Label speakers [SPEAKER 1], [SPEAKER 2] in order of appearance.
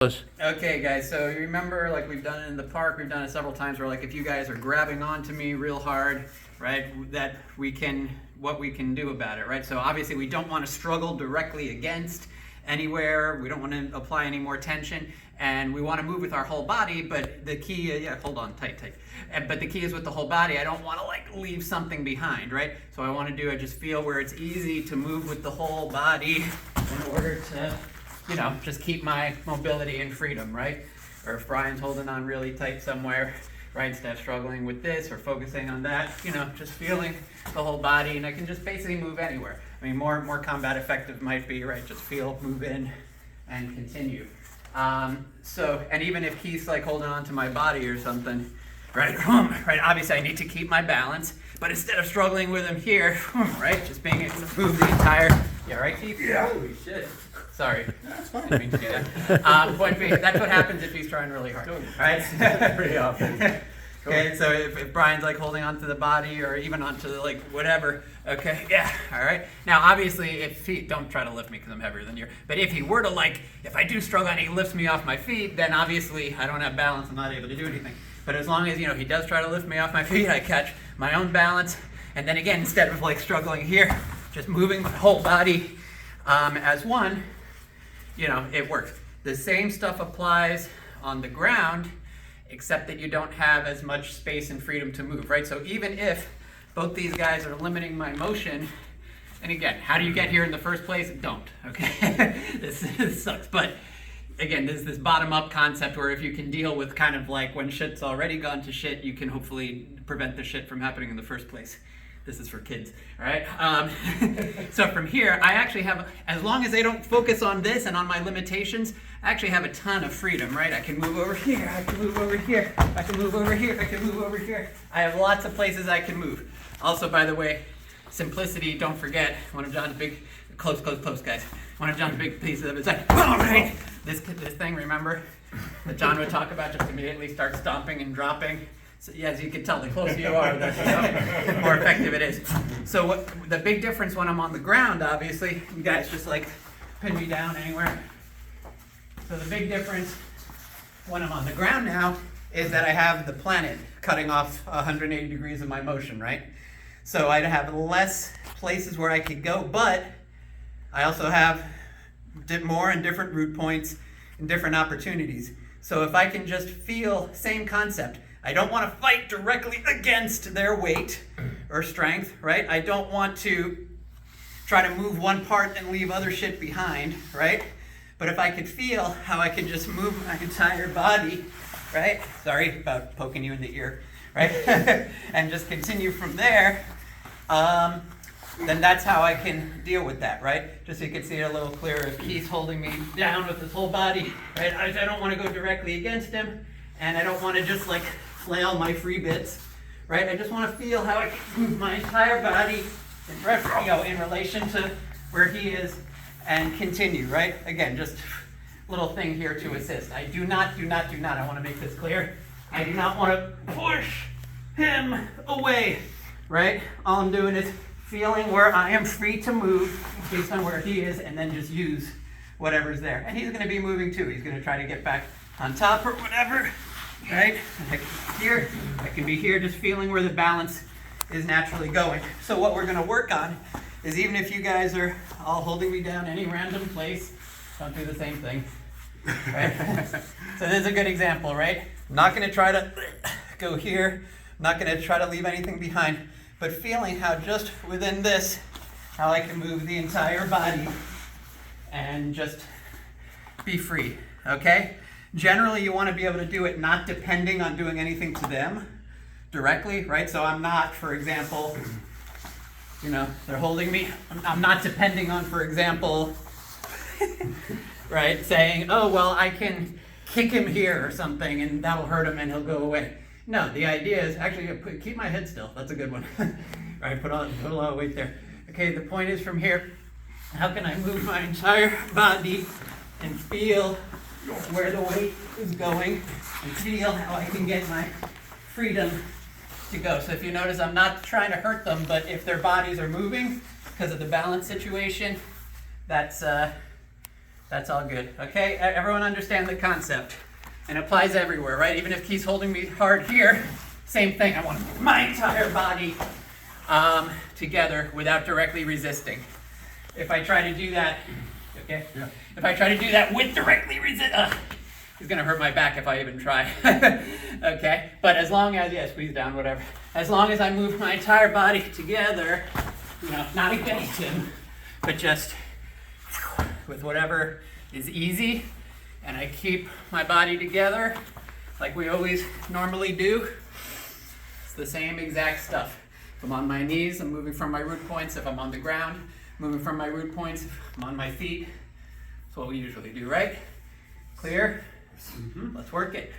[SPEAKER 1] Okay, guys, so you remember, like we've done it in the park, we've done it several times, where like if you guys are grabbing onto me real hard, right, that what we can do about it, right? So obviously we don't want to struggle directly against anywhere, we don't want to apply any more tension, and we want to move with our whole body, but the key, hold on, tight. But the key is with the whole body, I don't want to like leave something behind, right? So I want to just feel where it's easy to move with the whole body in order to just keep my mobility and freedom, right? Or if Brian's holding on really tight somewhere, right, instead of struggling with this or focusing on that, just feeling the whole body, and I can just basically move anywhere. I mean, more combat effective might be, right, just feel, move in, and continue. And even if Keith's like holding on to my body or something, right, obviously I need to keep my balance, but instead of struggling with him here, right, just being able to move the entire, right, Keith?
[SPEAKER 2] Yeah.
[SPEAKER 1] Holy shit. Sorry.
[SPEAKER 2] That's fine.
[SPEAKER 1] Didn't mean to do that. Point being, that's what happens if he's trying really hard, right?
[SPEAKER 2] Pretty often.
[SPEAKER 1] Okay, so if Brian's like holding onto the body or even onto the, like whatever, okay, yeah, all right. Now, obviously, if he, don't try to lift me because I'm heavier than you, but if he were to if I do struggle and he lifts me off my feet, then obviously I don't have balance, I'm not able to do anything. But as long as, he does try to lift me off my feet, I catch my own balance, and then again, instead of like struggling here, just moving my whole body as one, it works. The same stuff applies on the ground, except that you don't have as much space and freedom to move, right? So even if both these guys are limiting my motion, and again, how do you get here in the first place? Don't, okay? This sucks, but again, there's this bottom-up concept where if you can deal with kind of like when shit's already gone to shit, you can hopefully prevent the shit from happening in the first place. This is for kids, all right? So from here, I actually have, as long as they don't focus on this and on my limitations, I actually have a ton of freedom, right? I can move over here, I can move over here, I can move over here, I can move over here. I have lots of places I can move. Also, by the way, simplicity, don't forget, one of John's big, close, guys. One of John's big pieces of it is like, all right, this thing, remember, that John would talk about, just immediately start stomping and dropping. So, yeah, as you can tell, the closer you are, the more effective it is. So the big difference when I'm on the ground, obviously, you guys just like pin me down anywhere. So the big difference when I'm on the ground now is that I have the planet cutting off 180 degrees of my motion, right? So I'd have less places where I could go, but I also have more and different root points and different opportunities. So if I can just feel, same concept, I don't want to fight directly against their weight or strength, right? I don't want to try to move one part and leave other shit behind, right? But if I could feel how I could just move my entire body, right? Sorry about poking you in the ear, right? And just continue from there, then that's how I can deal with that, right? Just so you can see it a little clearer. If Keith's holding me down with his whole body, right? I don't want to go directly against him, and I don't want to just like flail my free bits, right? I just want to feel how I can move my entire body in relation to where he is and continue, right? Again, just little thing here to assist. I do not, I want to make this clear. I do not want to push him away, right? All I'm doing is feeling where I am free to move based on where he is, and then just use whatever's there. And he's going to be moving too. He's going to try to get back on top or whatever, right? I can be here just feeling where the balance is naturally going. So what we're going to work on is, even if you guys are all holding me down any random place, don't do the same thing, right? So this is a good example, right? I'm not going to try to go here. I'm not going to try to leave anything behind, but feeling how just within this, how I can move the entire body and just be free, okay? Generally, you want to be able to do it not depending on doing anything to them directly, right? So I'm not, for example, they're holding me. I'm not depending on, for example, right, saying, oh, well, I can kick him here or something and that'll hurt him and he'll go away. No, the idea is actually keep my head still. That's a good one. Right, put a lot of weight there. Okay, the point is from here, how can I move my entire body and feel where the weight is going and feel how I can get my freedom to go. So if you notice, I'm not trying to hurt them, but if their bodies are moving because of the balance situation, that's That's all good. Okay, everyone understand the concept. And it applies everywhere, right? Even if Keith's holding me hard here, same thing. I want to move my entire body together without directly resisting. If I try to do that, okay? Yeah. If I try to do that with directly resist, it's gonna hurt my back if I even try. Okay? But as long as, yeah, squeeze down, whatever. As long as I move my entire body together, you know, not against him, but just with whatever is easy, and I keep my body together like we always normally do. It's the same exact stuff. If I'm on my knees, I'm moving from my root points. If I'm on the ground, moving from my root points. If I'm on my feet, that's what we usually do, right? Clear? Mm-hmm. Let's work it.